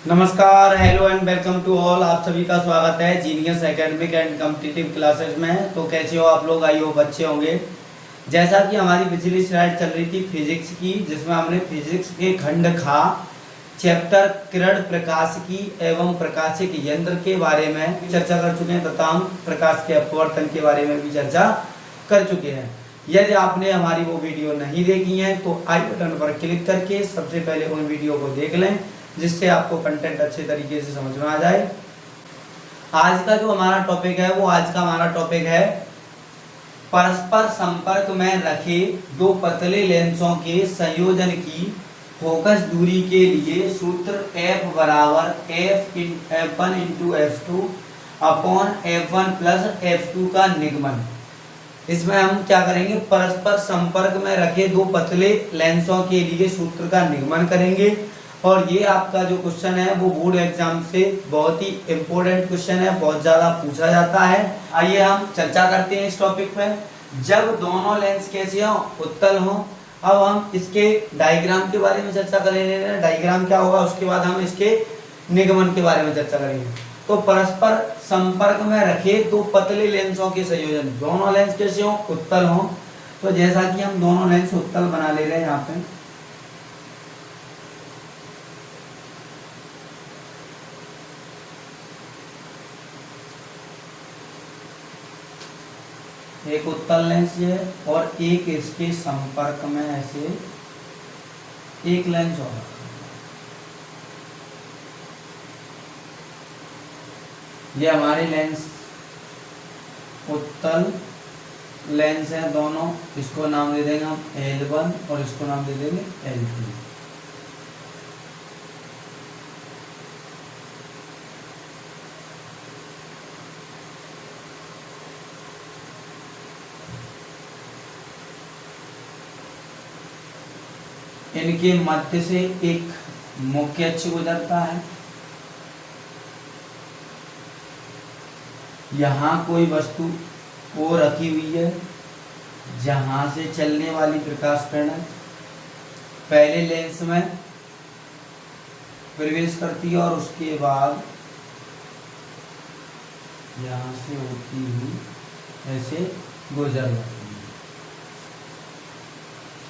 नमस्कार, hello and welcome to all. आप सभी का स्वागत है genius academic and competitive classes में। तो कैसे हो आप लोग? आई होप अच्छे होंगे। जैसा कि हमारी पिछली स्लाइड चल रही थी फिजिक्स की, जिसमें हमने फिजिक्स के खंड खा चैप्टर किरण प्रकाशिकी एवं प्रकाशिक यंत्र के बारे में चर्चा कर चुके हैं तथा हम प्रकाश के अपवर्तन के बारे में भी चर्चा कर चुके हैं। यदि आपने हमारी वो वीडियो नहीं देखी है तो आई बटन पर क्लिक करके सबसे पहले उन वीडियो को देख लें, जिससे आपको कंटेंट अच्छे तरीके से समझ में आ जाए। आज का जो हमारा टॉपिक है परस्पर संपर्क में रखे दो पतले लेंसों के संयोजन की फोकस दूरी के लिए सूत्र F बराबर F1 into F2 upon F1 plus F2 का निगमन। इसमें हम क्या करेंगे? परस्पर संपर्क में रखे दो पतले लेंसों के लिए सूत्र का निगमन करेंगे। और ये आपका जो क्वेश्चन है वो बोर्ड एग्जाम से बहुत ही इम्पोर्टेंट क्वेश्चन है, बहुत ज़्यादा पूछा जाता है। आइए हम चर्चा करते हैं इस टॉपिक पे। जब दोनों लेंस कैसे हों? उत्तल हों। अब हम इसके डायग्राम के बारे में चर्चा करेंगे। डायग्राम क्या होगा, उसके बाद हम इसके निगमन के बारे में चर्चा करेंगे। तो परस्पर संपर्क में रखे दो पतले लेंसों के संयोजन, दोनों लेंस कैसे हों? उत्तल हों। तो जैसा कि हम दोनों लेंस उत्तल बना ले रहे हैं यहाँ पे, एक उत्तल लेंस है और एक इसके संपर्क में ऐसे एक लेंस होगा। ये हमारे लेंस उत्तल लेंस है दोनों। इसको नाम दे देंगे हम L1 और इसको नाम दे देंगे L2। इनके मध्य से एक मुख्य अक्ष गुजरता है। यहाँ कोई वस्तु वो रखी हुई है जहाँ से चलने वाली प्रकाश किरण पहले लेंस में प्रवेश करती है और उसके बाद यहाँ से होती हुई ऐसे गुजर जाती है।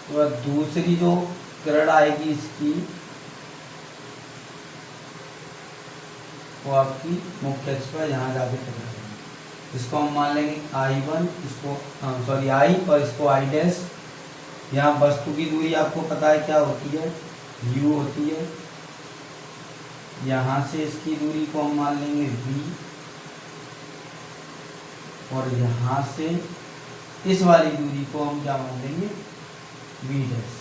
तो दूसरी जो किरण आएगी इसकी, वो आपकी मुख्य अक्ष पर यहाँ जाके टकराएगी। इसको हम मान लेंगे I1, इसको I और इसको I डैश। यहाँ वस्तु की दूरी आपको पता है क्या होती है? U होती है। यहाँ से इसकी दूरी को हम मान लेंगे V और यहाँ से इस वाली दूरी को हम क्या मान लेंगे? V dash.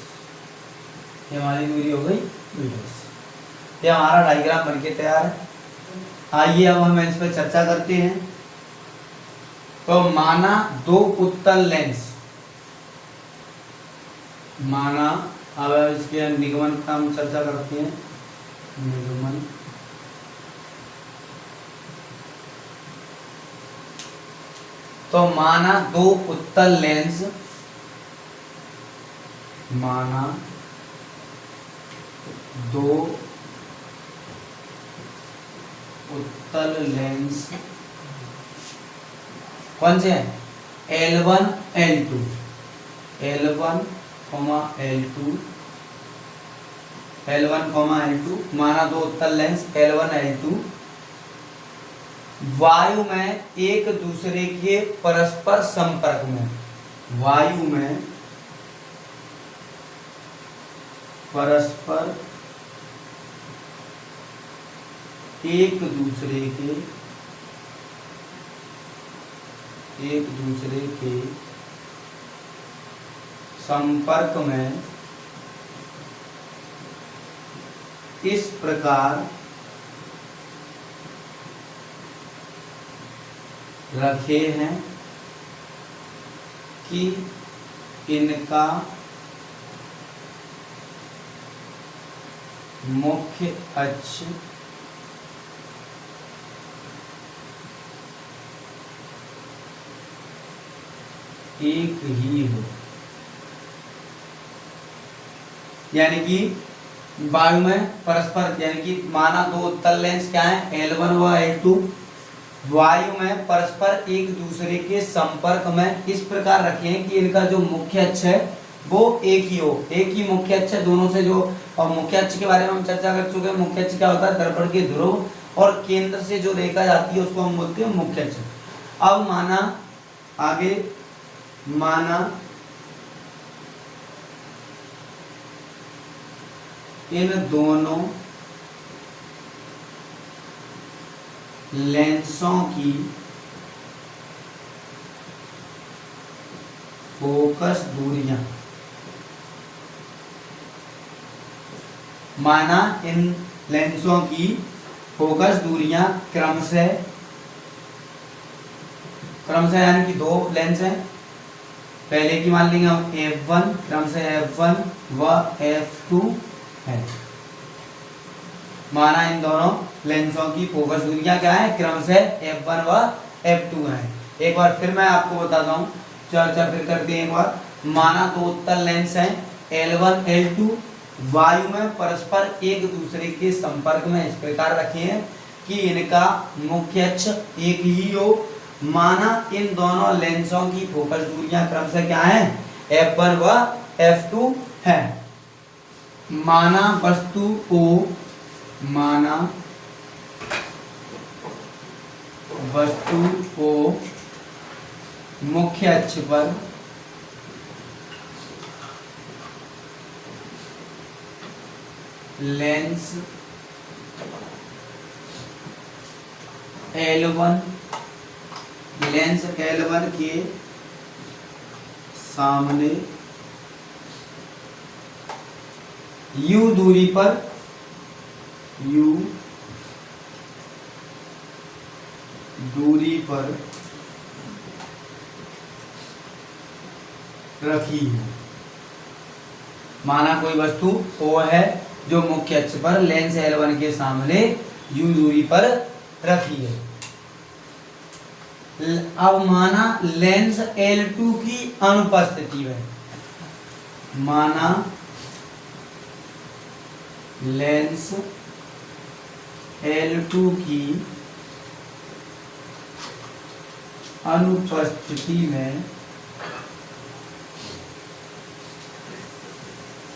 ये हमारी दूरी हो गई V डैश। ये हमारा डायग्राम बनके तैयार है। आइए अब हम इस पर चर्चा करते हैं। तो माना दो उत्तल लेंस, माना, अब इसके निगमन का हम चर्चा करते हैं। निगमन, तो माना दो उत्तल लेंस, माना दो उत्तल लेंस कौन से हैं? L1 L2, L1 L2, L1 L2। माना दो उत्तल लेंस L1 L2 वायु में एक दूसरे के परस्पर संपर्क में, वायु में परस्पर एक दूसरे के संपर्क में इस प्रकार रखे हैं कि इनका मुख्य अक्ष एक ही हो। यानी कि वायु में परस्पर यानी कि माना दो उत्तल लेंस क्या है L1 व L2 वायु में परस्पर एक दूसरे के संपर्क में इस प्रकार रखे हैं कि इनका जो मुख्य अक्ष है वो एक ही हो, एक ही मुख्य अक्ष दोनों से जो, और मुख्य अक्ष के बारे में हम चर्चा कर चुके हैं। मुख्य अक्ष क्या होता है, दर्पण के ध्रुव और केंद्र से जो रेखा जाती है उसको हम बोलते हैं मुख्य अक्ष। अब माना आगे, माना इन दोनों लेंसों की फोकस दूरियां, माना इन लेंसों की फोकस दूरियां क्रमशः यानी कि दो लेंस हैं, पहले की मान लेंगे हम f1, क्रमशः f1 व f2 है। माना इन दोनों लेंसों की फोकस दूरियां क्या है, क्रमशः f1 व f2 है। एक बार फिर मैं आपको बताता हूँ, चर्चा फिर करते हैं एक बार। माना दो उत्तल लेंस हैं L1 L2 वायु में परस्पर एक दूसरे के संपर्क में इस प्रकार रखे हैं कि इनका मुख्य अक्ष एक ही हो। माना इन दोनों लेंसों की फोकस दूरियां क्रमशः क्या है, f1 व f2 है। माना वस्तु को, माना वस्तु को मुख्य अक्ष पर लेंस L1 के सामने u दूरी पर रखी है। माना कोई वस्तु O है जो मुख्य अक्ष पर लेंस L1 के सामने u दूरी पर रखी है। अब माना लेंस L2 की अनुपस्थिति में, माना लेंस L2 की अनुपस्थिति में,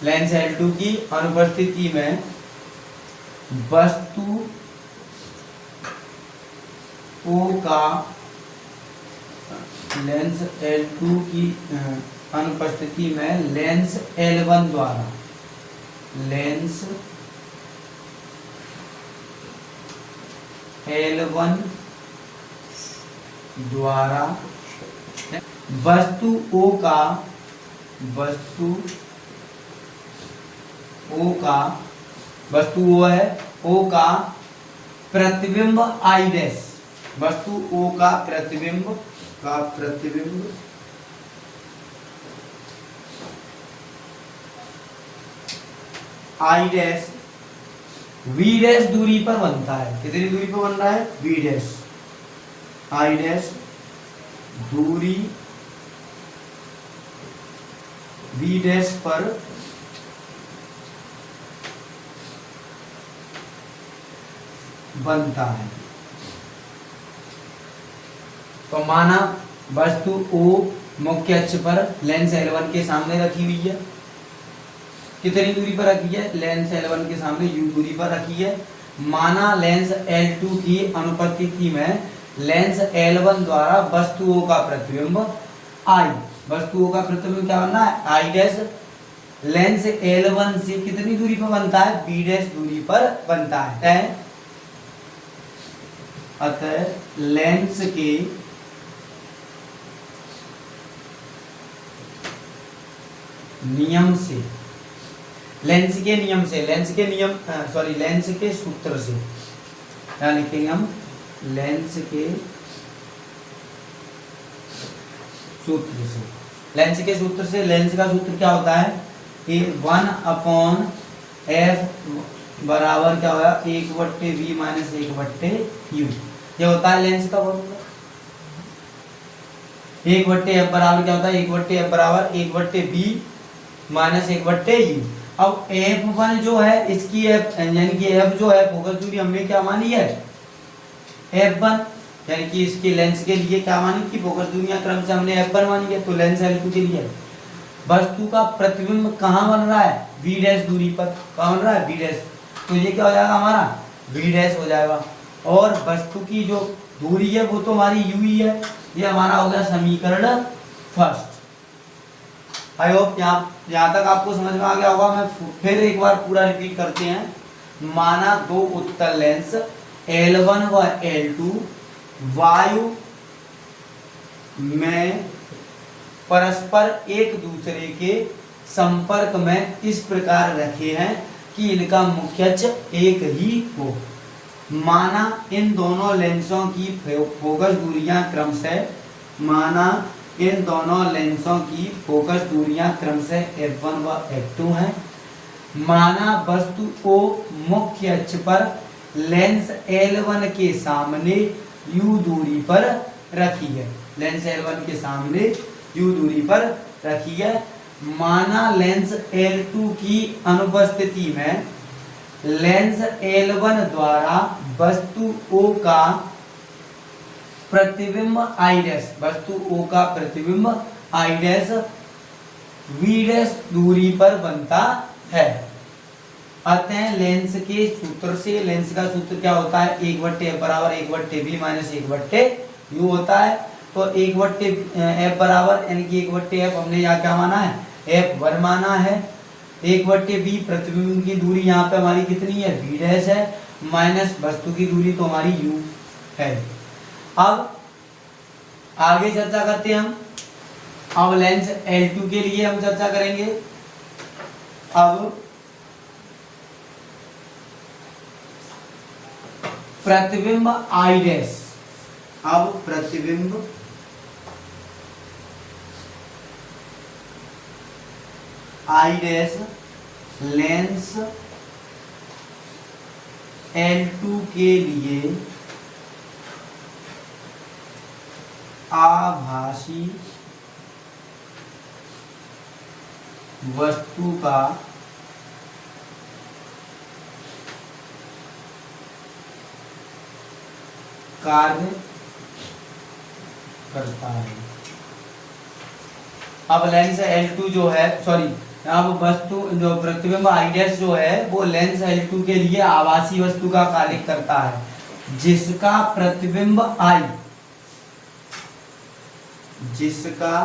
लेंस L2 की अनुपस्थिति में वस्तु O का, लेंस L2 की अनुपस्थिति में लेंस L1 द्वारा, लेंस L1 द्वारा वस्तु O का, वस्तु O है, O का प्रतिबिंब I डैश, वस्तु O का प्रतिबिंब I डैश V डैश दूरी पर बनता है। कितनी दूरी पर बन रहा है, V डैश, I डैश दूरी V डैश पर बनता है। तो माना वस्तु O मुख्य अक्ष पर लेंस L1 के सामने रखी हुई है। कितनी दूरी पर रखी है, लेंस L1 के सामने u दूरी पर रखी है। माना लेंस L2 की अनुपस्थिति में लेंस L1 द्वारा वस्तु O का प्रतिबिंब I, वस्तु O का प्रतिबिंब क्या बनना है, I डैश लेंस L1 से कितनी दूरी पर बनता है, B डैश दूरी पर बनता है। अतः लेंस के नियम से, लेंस के सूत्र से, क्या लिखेंगे हम, लेंस के सूत्र से, लेंस का सूत्र क्या होता है कि 1/f बराबर क्या होगा, 1/v माइनस 1/u, ये होता है लेंस का फॉर्मूला। 1/f बराबर क्या होता है, 1/f बराबर 1/b माइनस 1/u। अब F1 जो है इसकी F यानी कि F जो है फोकस दूरी हमने क्या मानी है F1, यानी कि इसके लेंस के लिए क्या मानी कि फोकस दूरियां क्रम से हमने F1 मानी है, तो लेंस L2 के लिए वस्तु का प्रतिबिंब कहाँ बन रहा है V डैश दूरी पर, कहाँ बन रहा है V डैश, तो ये क्या हो जाएगा हमारा V डैश हो जाएगा। और वस्तु की जो दूरी है वो तो हमारी u ही है, ये हमारा हो गया समीकरण फर्स्ट। आई होप यहाँ तक आपको समझ में आ गया होगा। मैं फिर एक बार पूरा रिपीट करते हैं। माना दो उत्तल लेंस L1 व L2 वायु में परस्पर एक दूसरे के संपर्क में इस प्रकार रखे हैं कि इनका मुख्य अक्ष एक ही हो। माना इन दोनों लेंसों की फोकस दूरियां क्रमशः f1 व f2 हैं। माना वस्तु को मुख्य अक्ष पर लेंस L1 के सामने u दूरी पर रखी है, लेंस L1 के सामने u दूरी पर रखी है। माना लेंस L2 की अनुपस्थिति में लेंस L1 द्वारा वस्तु O का प्रतिबिंब I डैश, वस्तु O का प्रतिबिंब I डैश V डैश दूरी पर बनता है। अतः लेंस के सूत्र से, लेंस का सूत्र क्या होता है 1/f बराबर 1/b माइनस 1/u होता है। तो 1/f बराबर यानी कि 1/f हमने यहाँ क्या माना है f1 माना है, 1/b प्रतिबिंब की दूरी यहाँ पे हमारी कितनी है v डैश है, माइनस वस्तु की दूरी तो हमारी u है। अब आगे चर्चा करते हैं हम। अब लेंस L2 के लिए हम चर्चा करेंगे। अब प्रतिबिंब I डैश, अब प्रतिबिंब I डैश लेंस L2 के लिए आभासी वस्तु का कार्य करता है। अब लेंस L2 जो है, सॉरी अब वस्तु जो प्रतिबिंब I डैश जो है वो लेंस L2 के लिए आभासी वस्तु का कार्य करता है, जिसका प्रतिबिंब I, जिसका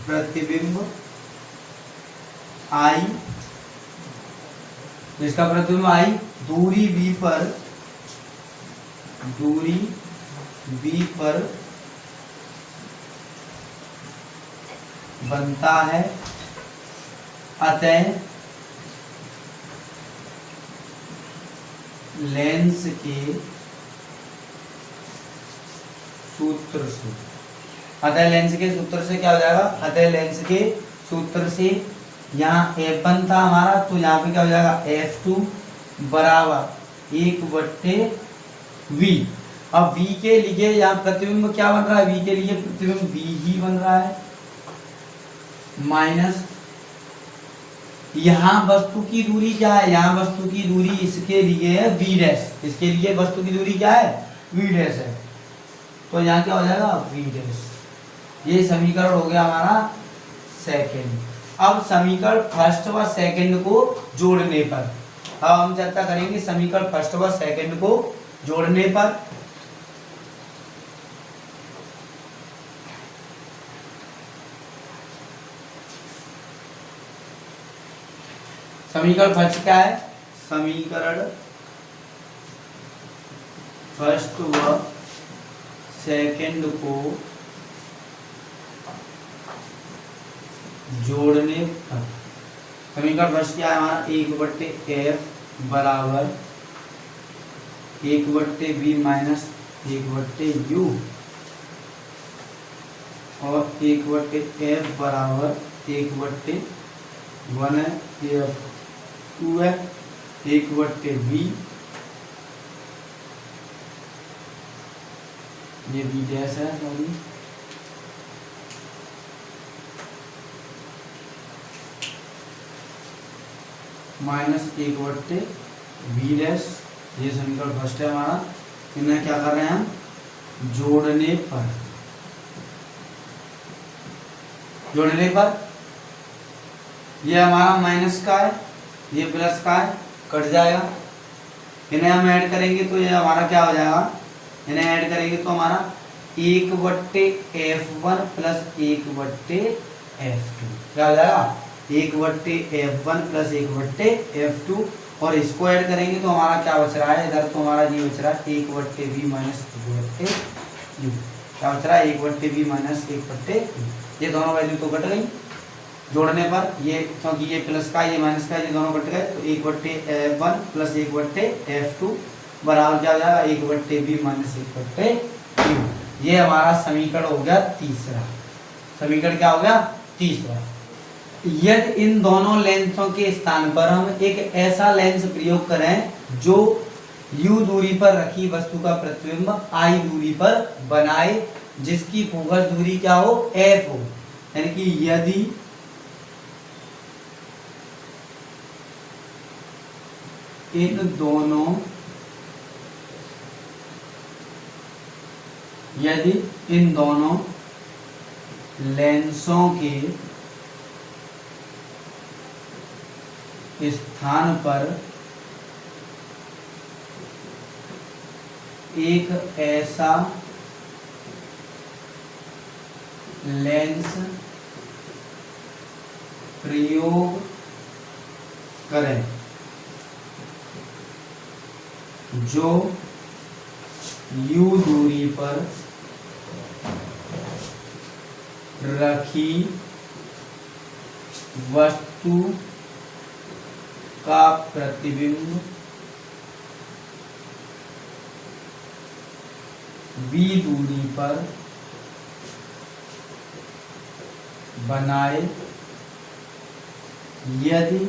प्रतिबिंब I, जिसका प्रतिबिंब I दूरी V पर बनता है। अतः लेंस के सूत्र से, अतः लेंस के सूत्र से क्या हो जाएगा, अतः लेंस के सूत्र से यहाँ f1 था हमारा, तो यहाँ पे क्या हो जाएगा f2 बराबर 1/v। अब v के लिए यहाँ प्रतिबिंब क्या बन रहा है, v के लिए प्रतिबिंब v ही बन रहा है, माइनस यहाँ वस्तु की दूरी क्या है, यहाँ वस्तु की दूरी इसके लिए है v डैश, इसके लिए वस्तु की दूरी क्या है v डैश है, तो यहाँ क्या हो जाएगा v डैश। ये समीकरण हो गया हमारा सेकंड। अब समीकरण फर्स्ट व सेकंड को जोड़ने पर, अब हम चर्चा करेंगे समीकरण फर्स्ट व सेकंड को जोड़ने पर। समीकरण फर्स्ट क्या है, समीकरण फर्स्ट व सेकंड को जोड़ने पर, समीकरण फर्स्ट क्या है हमारा 1/f बराबर 1/b माइनस 1/u और 1/f बराबर 1/1 2 है, 1/b ये बी डैश है, सॉरी, माइनस 1/, बी डैश, ये समीकरण फर्स्ट है हमारा। इन्हें क्या कर रहे हैं हम, जोड़ने पर ये हमारा माइनस का है, ये प्लस का है, कट जाएगा। इन्हें हम ऐड करेंगे तो ये हमारा क्या हो जाएगा, इन्हें ऐड करेंगे तो हमारा 1/F1 प्लस 1/F2 क्या हो जाएगा, 1/F1 प्लस 1/F2। और इसको ऐड करेंगे तो हमारा क्या बच रहा है, इधर तो हमारा ये बच रहा है 1/V माइनस 1/U, क्या बच रहा है 1/V माइनस 1/U। ये दोनों वैल्यू तो कट गई जोड़ने पर, ये क्योंकि ये प्लस का ये माइनस का, ये दोनों कट गए तो 1/F1 प्लस 1/F2 बराबर क्या हो जाएगा 1/V माइनस 1/U। ये हमारा समीकरण हो गया तीसरा। समीकरण क्या हो गया, तीसरा। यदि इन दोनों लेंसों के स्थान पर हम एक ऐसा लेंस प्रयोग करें जो U दूरी पर रखी वस्तु का प्रतिबिंब I दूरी पर बनाए, जिसकी फोकस दूरी क्या हो, F हो, यानी कि यदि इन दोनों लेंसों के स्थान पर एक ऐसा लेंस प्रयोग करें जो U दूरी पर रखी वस्तु का प्रतिबिंब V दूरी पर बनाए, यदि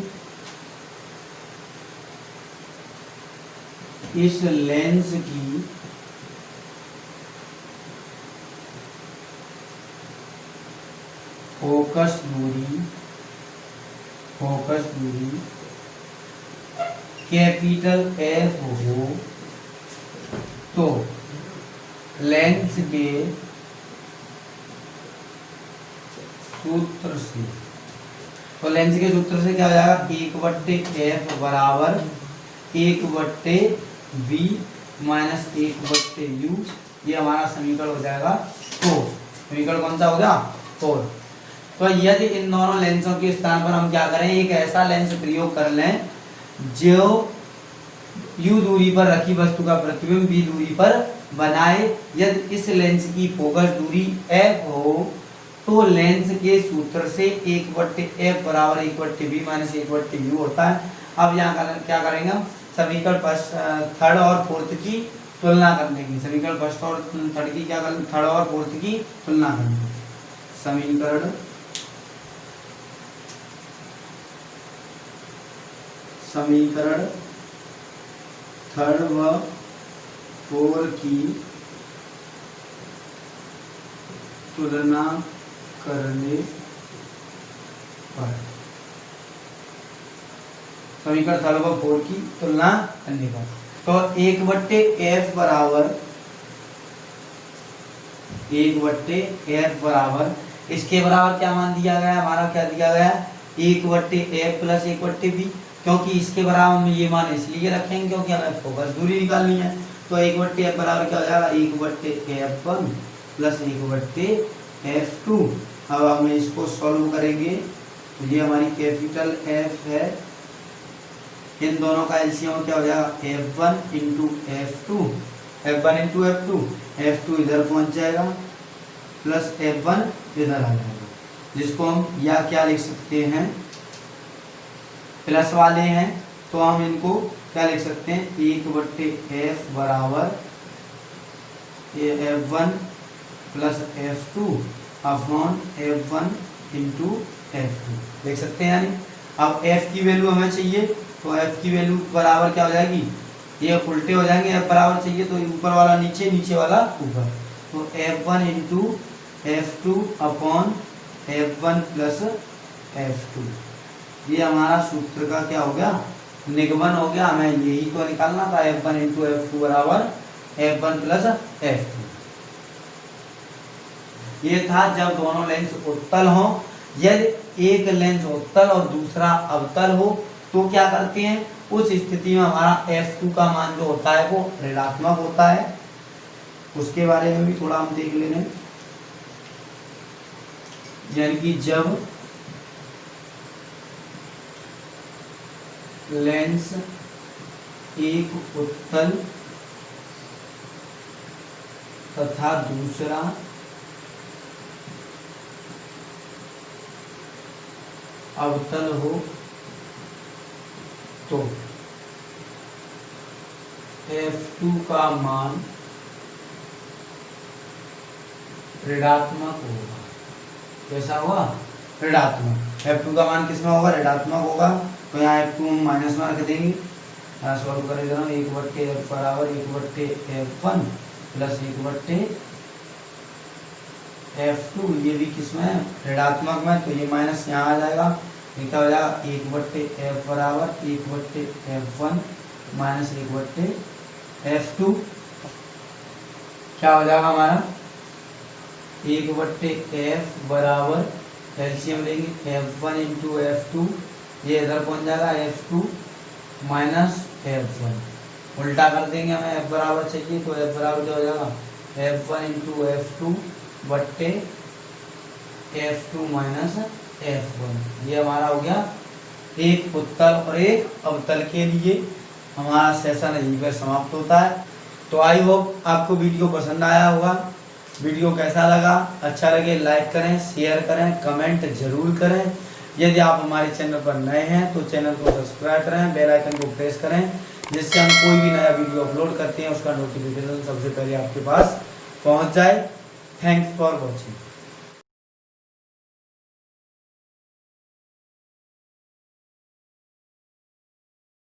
इस लेंस की फोकस दूरी कैपिटल F हो, तो लेंस के सूत्र से, तो लेंस के सूत्र से क्या हो जाएगा 1/F बराबर 1/V माइनस 1/U। ये हमारा समीकरण हो जाएगा 4। समीकरण कौन सा हो गया, 4। तो यदि इन दोनों लेंसों के स्थान पर हम क्या करें, एक ऐसा लेंस प्रयोग कर लें जो U दूरी पर रखी वस्तु का प्रतिबिंब V दूरी पर बनाए, यदि इस लेंस की फोकस दूरी F हो, तो लेंस के सूत्र से 1/F बराबर 1/V माइनस 1/U होता है। अब यहाँ क्या करेंगे हम, समीकरण फर्स्ट, थर्ड और फोर्थ की तुलना करने की, समीकरण फर्स्ट और थर्ड की क्या करना, थर्ड और फोर्थ की तुलना करनी। समीकरण थर्ड व फोर्थ की तुलना करने पर, समीकरण थर्ड व फोर्थ की तुलना करने पर, तो 1/F बराबर 1/F बराबर इसके बराबर क्या मान दिया गया, हमारा क्या दिया गया 1/F प्लस 1/V, क्योंकि इसके बराबर हम ये मान इसलिए रखेंगे क्योंकि हमें फोकस दूरी निकालनी है। तो 1/F बराबर क्या हो जाएगा 1/F1 प्लस 1/F2। अब हम इसको सॉल्व करेंगे तो ये हमारी कैपिटल F है, इन दोनों का एलसीएम क्या हो जाएगा F1 into F2, F1 into F2, F2 इधर पहुंच जाएगा प्लस F1 इधर आ जाएगा, जिसको हम या क्या लिख सकते हैं, प्लस वाले हैं तो हम इनको क्या लिख सकते हैं 1/F बराबर F1 plus F2 upon F1 into F2 देख सकते हैं। यानी अब F की वैल्यू हमें चाहिए तो F की वैल्यू बराबर क्या हो जाएगी, ये उल्टे हो जाएंगे, F बराबर चाहिए तो ऊपर वाला नीचे, नीचे वाला ऊपर, तो F1 into F2 upon F1 plus F2, ये हमारा सूत्र का क्या हो गया, निगमन हो गया। हमें यही तो निकालना था, F1 इंटू F2 बराबर F1 प्लस F2। ये था जब दोनों लेंस उत्तल हो। यदि एक लेंस उत्तल और दूसरा अवतल हो तो क्या करते हैं, उस स्थिति में हमारा F2 का मान जो होता है वो ऋणात्मक होता है। उसके बारे में भी थोड़ा हम देख ले लें। यानी कि जब लेंस एक उत्तल तथा दूसरा अवतल हो तो F2 का मान ऋणात्मक होगा। कैसा होगा, ऋणात्मक। F2 का मान किसमें होगा, ऋणात्मक होगा। तो यहाँ F2 माइनस में रख देंगे, सॉल्व करेंगे ना, 1/F बराबर 1/F1 प्लस 1/F2, ये भी किसमें है, ऋणात्मक में, तो ये माइनस यहाँ आ जाएगा। क्या हो जाएगा, 1/F बराबर 1/F1 माइनस 1/F2, क्या हो जाएगा हमारा 1/F बराबर एलसीएम लेंगे F1 इंटू F2, ये इधर पहुंच जाएगा F2 माइनस F1, उल्टा कर देंगे, हमें F बराबर चाहिए तो F बराबर क्या हो जाएगा, F1 इंटू F2 बट्टे F2 माइनस F1। ये हमारा हो गया एक उत्तल और एक अवतल के लिए। हमारा सेशन यहीं पर समाप्त होता है। तो आई होप आपको वीडियो पसंद आया होगा। वीडियो कैसा लगा, अच्छा लगे लाइक करें, शेयर करें, कमेंट जरूर करें। यदि आप हमारे चैनल पर नए हैं तो चैनल को सब्सक्राइब करें, बेल आइकन को प्रेस करें, जिससे हम कोई भी नया वीडियो अपलोड करते हैं उसका नोटिफिकेशन सबसे पहले आपके पास पहुंच जाए। Thanks for watching.